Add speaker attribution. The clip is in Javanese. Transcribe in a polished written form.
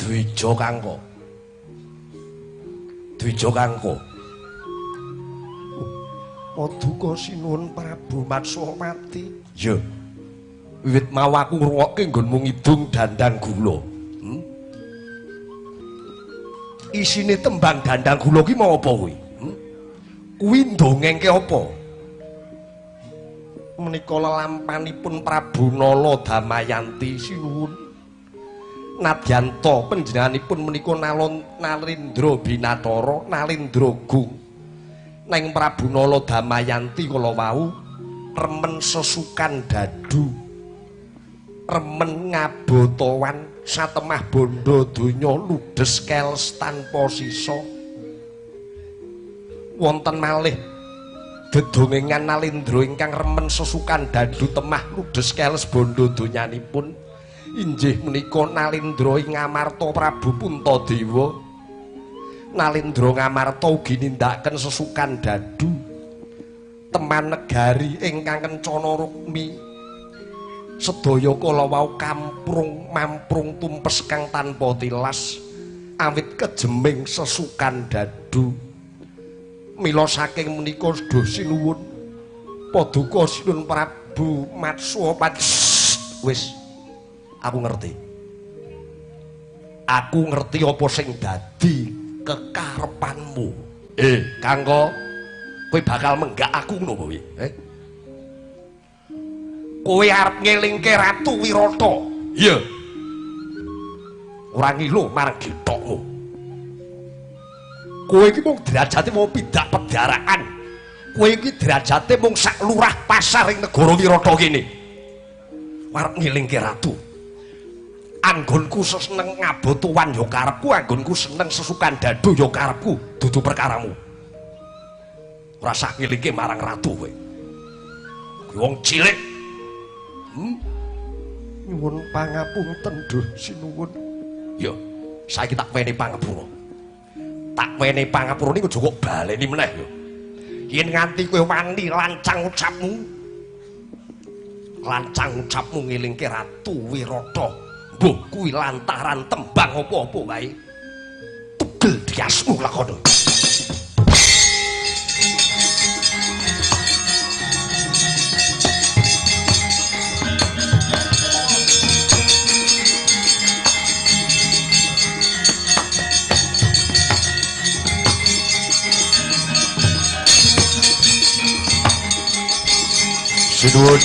Speaker 1: Dwija Kangko. Dwija Kangko.
Speaker 2: Paduka sinuwun Prabu Matswamati.
Speaker 1: Ya. Wiwit mau aku ngrungokke nggonmu ngidung dandang gula. Isine tembang dandang gula ki mau apa kuwi? Kuwi ndongengke apa?
Speaker 2: Menika lelampanipun Prabu Nala Damayanti sinuwun.
Speaker 1: Nadyanto panjenenganipun menika Nalindra Binathara, Nalindra Gung. Neng Prabu Nala Damayanti kala wau remen sesukan dadu. Remen ngabotawan satemah bondo donya ludes keles tanpa sisa. Wonten malih dedongengan Nalindra ingkang remen sesukan dadu temah ludes keles bondo donyanipun inggih menika Nalindra ing Ngamarta Prabu Puntadewa. Nalindra Ngamarta ugi nindakaken sesukan dadu teman negari ingkang kencana rukmi. Sedaya kala wau kamprung mamprung tumpes kang tanpa tilas awit kejeming sesukan dadu. Mila saking menika sedaya sinuwun paduka sinuwun Prabu Matswamati. Wis aku ngerti. Aku ngerti apa sing dadi kekarepanmu. Kangko, kowe bakal menggak aku ngono apa piye? Kowe arep ngelingke Ratu Wirata. Iya. Ora ngilu marang gethokmu. Kowe iki mung derajate mau pidak pedaraan. Kowe iki derajate mung sak lurah pasar ing negara Wirata kene. Arep ngelingke ratu. Anggonku seneng ngabotuwan ya karepku, anggonku seneng sesukan dadu ya karepku, dudu perkaramu. Ora sak ngelingke marang ratu kowe. Wong cilik.
Speaker 2: Nyuwun pangapunten Duh sinuwun.
Speaker 1: Ya, saiki tak wene pangapura. Tak wene pangapura niku aja kok baleni meneh ya. Yen nganti kowe wani lancang ucapmu. Lancang ucapmu ngelingke Ratu Wirata. Mbuh kuwi lantaran tembang apa-apa wae. Tugel diasmu lakono. Sinuwun